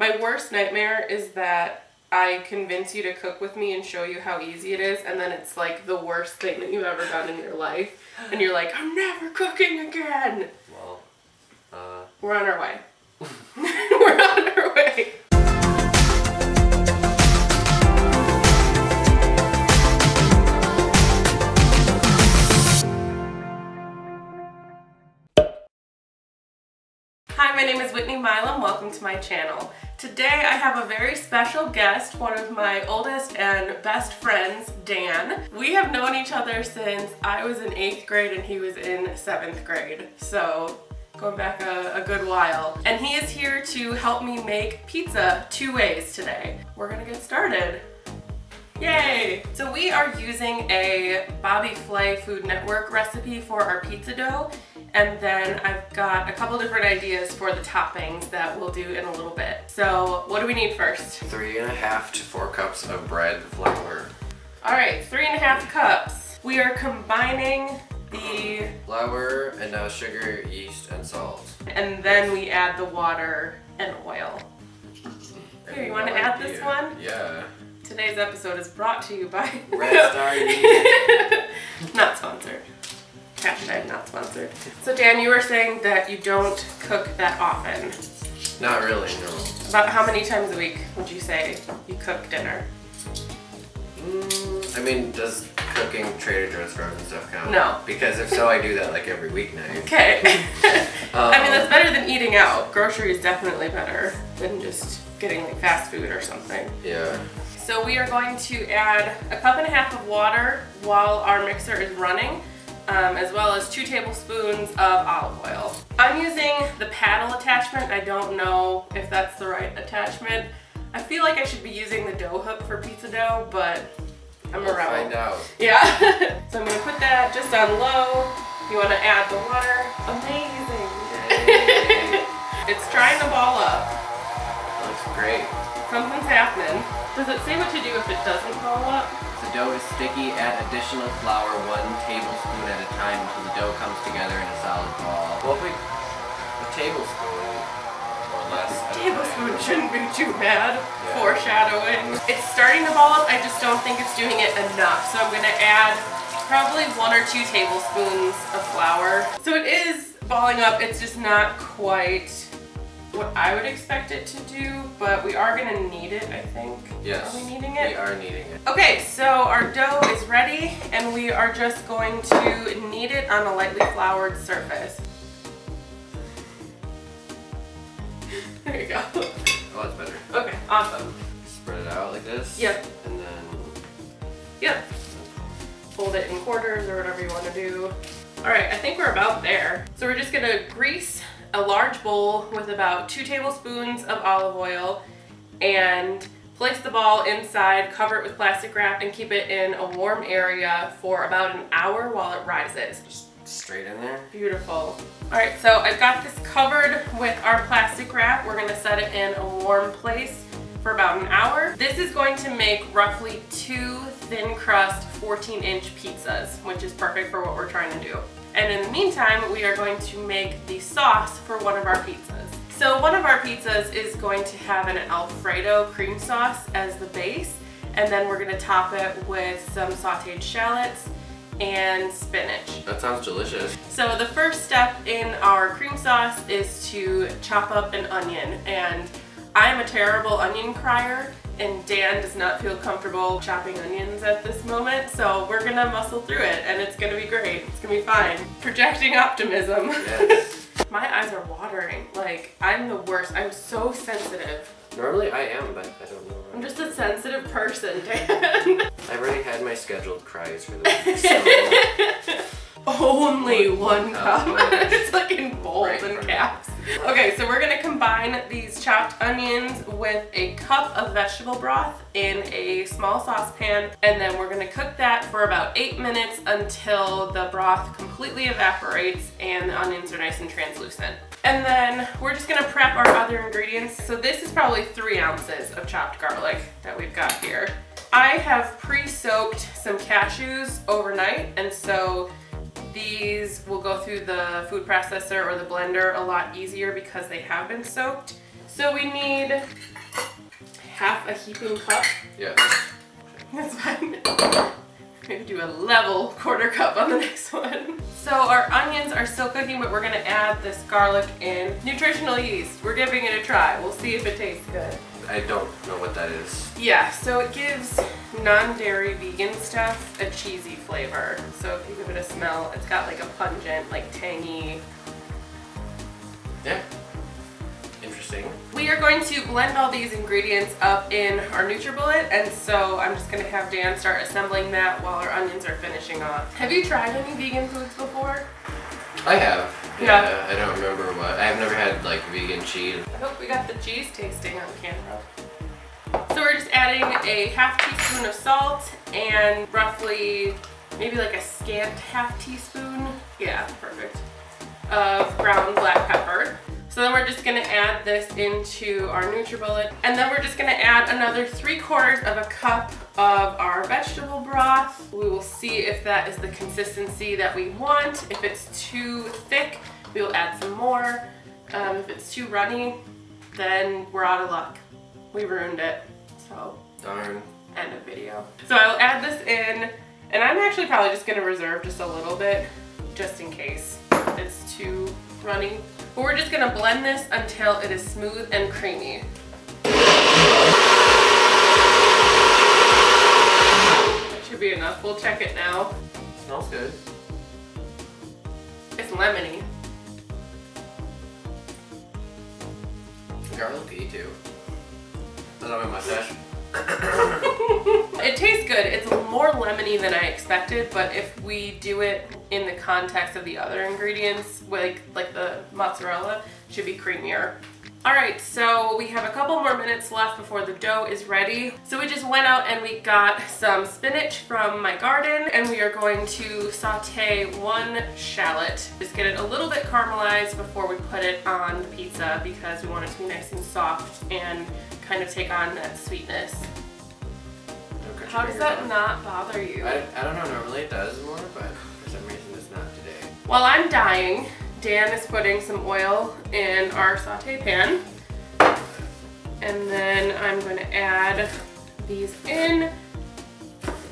My worst nightmare is that I convince you to cook with me and show you how easy it is, and then it's like the worst thing that you've ever done in your life. And you're like, I'm never cooking again. Well, we're on our way. We're on our way. Hi, my name is Whitney Milam. Welcome to my channel. Today I have a very special guest, one of my oldest and best friends, Dan. We have known each other since I was in 8th grade and he was in 7th grade. So going back a good while. And he is here to help me make pizza 2 ways today. We're gonna get started. Yay! So we are using a Flay Food Network recipe for our pizza dough, and then I've got a couple different ideas for the toppings that we'll do in a little bit. So what do we need first? 3.5 to 4 cups of bread flour. Alright, 3.5 cups. We are combining the flour and now sugar, yeast, and salt. And then we add the water and oil. Here, you want to add this one? Yeah. Today's episode is brought to you by Red Star. Not sponsored. Hashtag not sponsored. So Dan, you were saying that you don't cook that often. Not really, no. About how many times a week would you say you cook dinner? I mean, does cooking Trader Joe's frozen stuff count? No. Because if so, I do that like every weeknight. Okay. I mean, that's better than eating out. Grocery is definitely better than just getting like fast food or something. Yeah. So we are going to add 1.5 cups of water while our mixer is running, as well as 2 tablespoons of olive oil. I'm using the paddle attachment. I don't know if that's the right attachment. I feel like I should be using the dough hook for pizza dough, but I'm a rebel. Find out. Yeah. So I'm gonna put that just on low. You wanna add the water. Amazing. It's trying to ball up. Looks great. Something's happening. Does it say what to do if it doesn't ball up? If the dough is sticky, add additional flour 1 tablespoon at a time until the dough comes together in a solid ball. Well, if a tablespoon or less. Tablespoon shouldn't be too bad. Yeah. Foreshadowing. It's starting to ball up. I just don't think it's doing it enough. So I'm gonna add probably 1 or 2 tablespoons of flour. So it is balling up. It's just not quite what I would expect it to do, but we are gonna knead it, I think. Yes. Are we kneading it? We are kneading it. Okay, so our dough is ready, and we are just going to knead it on a lightly floured surface. There you go. Oh, that's better. Okay, awesome. Spread it out like this. Yep. And then... Yep. Fold it in quarters or whatever you want to do. All right, I think we're about there. So we're just gonna grease a large bowl with about 2 tablespoons of olive oil and place the ball inside, cover it with plastic wrap, and keep it in a warm area for about an hour while it rises. Just straight in there. Beautiful. All right, so I've got this covered with our plastic wrap. We're gonna set it in a warm place for about an hour. This is going to make roughly 2 thin crust 14-inch pizzas, which is perfect for what we're trying to do. And in the meantime, we are going to make the sauce for one of our pizzas. So one of our pizzas is going to have an Alfredo cream sauce as the base, and then we're gonna top it with some sauteed shallots and spinach. That sounds delicious. So the first step in our cream sauce is to chop up an onion, and I'm a terrible onion crier, and Dan does not feel comfortable chopping onions at this moment, so we're gonna muscle through it, and it's gonna be great. It's gonna be fine. Projecting optimism. Yes. My eyes are watering. Like, I'm the worst. I'm so sensitive. Normally I am, but I don't know. I'm just a sensitive person, Dan. I've already had my scheduled cries for the week, so... Only one cup. It's like in bold right and caps. Okay, so we're gonna combine these chopped onions with a cup of vegetable broth in a small saucepan, and then we're gonna cook that for about 8 minutes until the broth completely evaporates and the onions are nice and translucent. And then we're just gonna prep our other ingredients. So this is probably 3 ounces of chopped garlic that we've got here. I have pre-soaked some cashews overnight, and so these will go through the food processor or the blender a lot easier because they have been soaked. So we need half a heaping cup. Yeah. That's fine. Maybe do a level 1/4 cup on the next one. So our onions are still cooking, but we're gonna add this garlic and nutritional yeast. We're giving it a try. We'll see if it tastes good. I don't know what that is. Yeah, so it gives non-dairy vegan stuff a cheesy flavor. So if you give it a smell, it's got like a pungent, like tangy. Yeah. Interesting. We are going to blend all these ingredients up in our NutriBullet, and so I'm just going to have Dan start assembling that while our onions are finishing off. Have you tried any vegan foods before? I have. Yeah. I don't remember what. I've never had like vegan cheese. I hope we got the cheese tasting on camera. So we're just adding a 1/2 teaspoon of salt and roughly maybe like a scant 1/2 teaspoon, yeah, perfect, of ground black pepper. So then we're just gonna add this into our NutriBullet, and then we're just gonna add another 3/4 of a cup of our vegetable broth. We will see if that is the consistency that we want. If it's too thick, we will add some more. If it's too runny, then we're out of luck. We ruined it. So Darn. end of video. So I'll add this in, and I'm actually probably just gonna reserve just a little bit, just in case it's too runny. But we're just gonna blend this until it is smooth and creamy. That should be enough. We'll check it now. Smells good. It's lemony. Garlicky too. Is that my mustache? It tastes good. It's more lemony than I expected, but if we do it in the context of the other ingredients, like the mozzarella, it should be creamier. All right, so we have a couple more minutes left before the dough is ready. So we just went out and we got some spinach from my garden, and we are going to saute 1 shallot. Just get it a little bit caramelized before we put it on the pizza because we want it to be nice and soft and kind of take on that sweetness. How does that not bother you? I don't know, normally it does more, but for some reason it's not today. While I'm dyeing, Dan is putting some oil in our saute pan. And then I'm going to add these in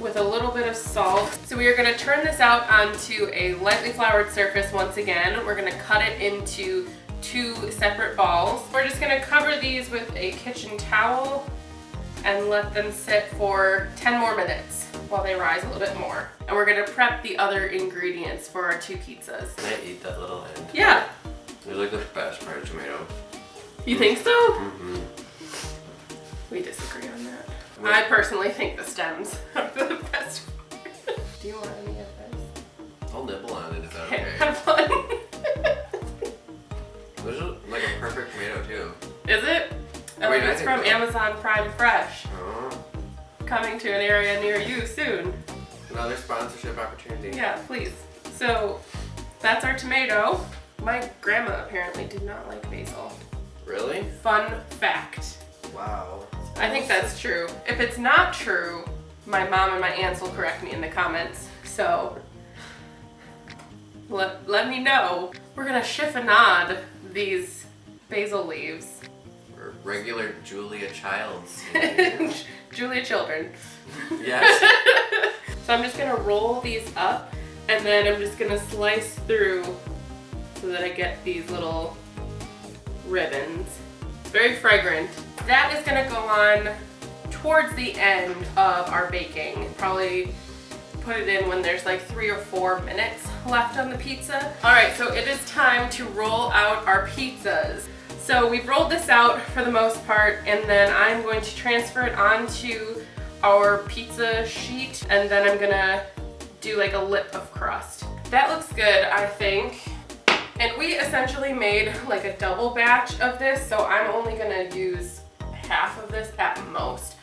with a little bit of salt. So we are going to turn this out onto a lightly floured surface once again. We're going to cut it into 2 separate balls. We're just going to cover these with a kitchen towel and let them sit for 10 more minutes while they rise a little bit more. And we're gonna prep the other ingredients for our 2 pizzas. Can I eat that little end? Yeah. It's like the best part of tomato. You think so? Mm-hmm. We disagree on that. I personally think the stems are the best part. Do you want any of this? I'll nibble on it, is that okay? Have fun. This is like a perfect tomato too. Is it? Oh, Wait, it's from Amazon Prime Fresh. Oh. Coming to an area near you soon. Another sponsorship opportunity. Yeah, please. So that's our tomato. My grandma apparently did not like basil. Really? Fun fact. Wow. I think that's true. If it's not true, my mom and my aunts will correct me in the comments. So let me know. We're gonna chiffonade these basil leaves. Regular Julia Childs. Julia Children. Yes. So I'm just gonna roll these up, and then I'm just gonna slice through so that I get these little ribbons. It's very fragrant. That is gonna go on towards the end of our baking. Probably put it in when there's like 3 or 4 minutes left on the pizza. All right, so it is time to roll out our pizzas. So we've rolled this out for the most part, and then I'm going to transfer it onto our pizza sheet, and then I'm gonna do like a lip of crust. That looks good, I think. And we essentially made like a double batch of this, so I'm only gonna use half of this at most.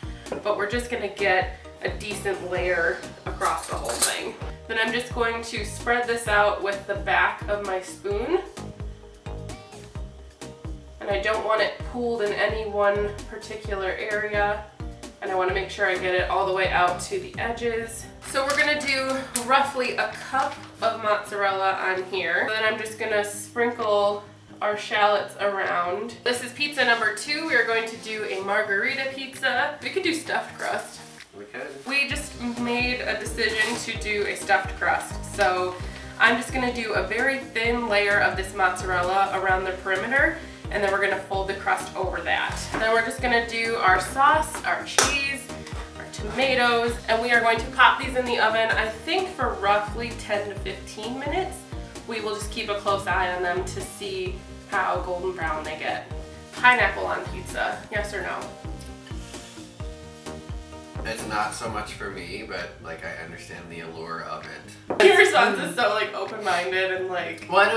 But we're just gonna get a decent layer across the whole thing. Then I'm just going to spread this out with the back of my spoon. And I don't want it pooled in any one particular area. And I want to make sure I get it all the way out to the edges. So we're going to do roughly a cup of mozzarella on here. Then I'm just going to sprinkle our shallots around. This is pizza number 2. We are going to do a margherita pizza. We could do stuffed crust. We could. We just made a decision to do a stuffed crust. So I'm just gonna do a very thin layer of this mozzarella around the perimeter, and then we're gonna fold the crust over that. Then we're just gonna do our sauce, our cheese, our tomatoes, and we are going to pop these in the oven, I think for roughly 10 to 15 minutes. We will just keep a close eye on them to see how golden brown they get. Pineapple on pizza, yes or no? It's not so much for me, but like I understand the allure of it. Your response is so like open-minded and like. Well, I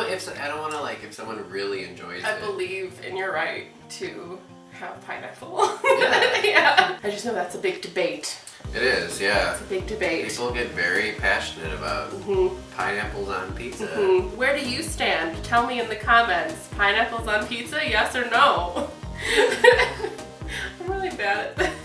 don't want to like if someone really enjoys it. I believe in your right to have pineapple. Yeah. Yeah. I just know that's a big debate. It is, yeah. It's a big debate. People get very passionate about pineapples on pizza. Where do you stand? Tell me in the comments. Pineapples on pizza, yes or no? I'm really bad at this.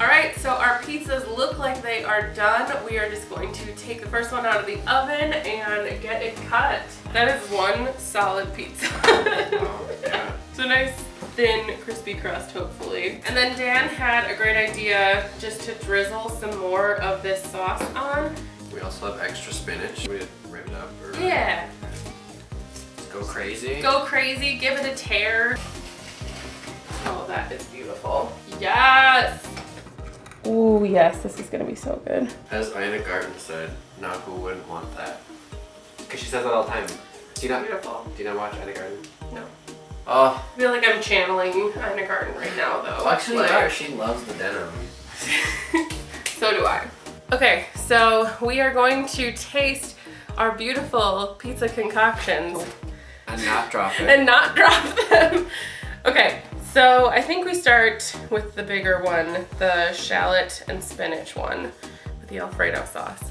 Alright, so our pizzas look like they are done. We are just going to take the first one out of the oven and get it cut. That is one solid pizza. Oh, yeah. It's a nice thin crispy crust, hopefully. And then Dan had a great idea just to drizzle some more of this sauce on. We also have extra spinach. We rip it up. Or Yeah. Go crazy. Go crazy, give it a tear. Oh, that is beautiful. Yes! Ooh, yes, this is gonna be so good. As Ina Garten said, now who wouldn't want that? Because she says that all the time. Do you not watch Ina Garten? No. Oh. I feel like I'm channeling Ina Garten right now, though. Well, actually, like, she loves the denim. So do I. Okay, so we are going to taste our beautiful pizza concoctions. And not drop it. And not drop them. Okay, so I think we start with the bigger one, the shallot and spinach one with the Alfredo sauce.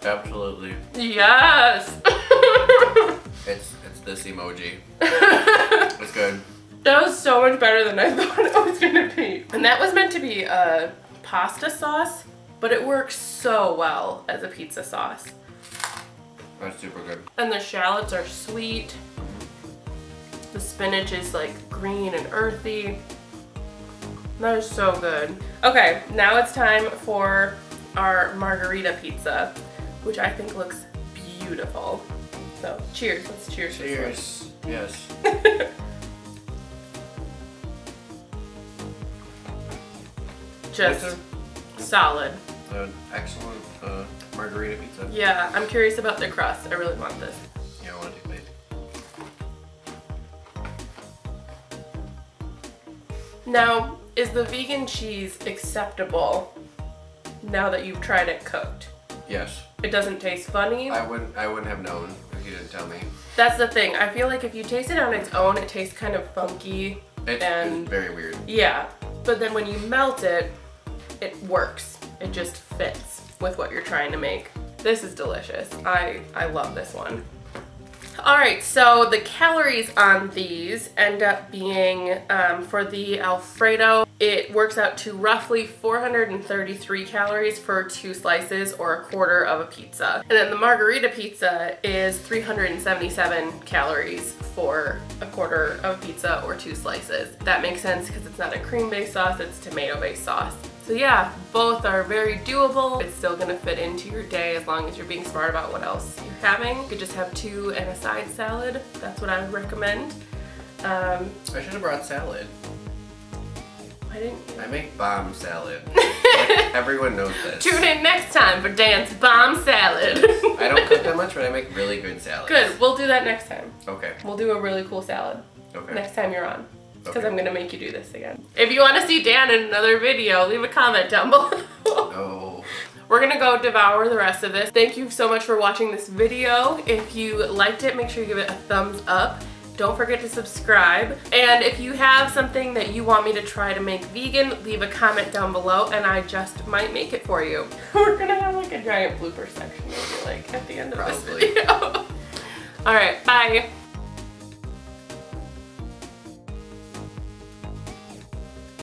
Absolutely. Yes! It's this emoji. It's good. That was so much better than I thought it was gonna be. And that was meant to be a pasta sauce, but it works so well as a pizza sauce. That's super good. And the shallots are sweet. The spinach is like green and earthy. That is so good. Okay, now it's time for our margherita pizza, which I think looks beautiful. So cheers, let's cheers. Cheers, yes. Just solid. An excellent margherita pizza. Yeah, I'm curious about the crust. I really want this. Yeah, I want to take Now, is the vegan cheese acceptable now that you've tried it cooked? Yes. It doesn't taste funny? I wouldn't have known if you didn't tell me. That's the thing. I feel like if you taste it on its own, it tastes kind of funky. It's very weird. Yeah, but then when you melt it, it works. It just fits with what you're trying to make. This is delicious. I love this one. Alright, so the calories on these end up being, for the Alfredo, it works out to roughly 433 calories for 2 slices or a quarter of a pizza. And then the margherita pizza is 377 calories for a quarter of a pizza or 2 slices. That makes sense because it's not a cream-based sauce, it's tomato-based sauce. So yeah, both are very doable. It's still gonna fit into your day as long as you're being smart about what else you're having. You could just have 2 and a side salad. That's what I would recommend. I should have brought salad. Why didn't you? I make bomb salad. Everyone knows this. Tune in next time for Dan's bomb salad. I don't cook that much, but I make really good salads. Good, we'll do that next time. Okay. We'll do a really cool salad. Okay. Next time you're on. Because Okay. I'm gonna make you do this again. If you want to see Dan in another video, leave a comment down below. No. We're gonna go devour the rest of this. Thank you so much for watching this video. If you liked it, make sure you give it a thumbs up. Don't forget to subscribe. And if you have something that you want me to try to make vegan, leave a comment down below and I just might make it for you. We're gonna have like a giant blooper section maybe like at the end of this video. All right, bye.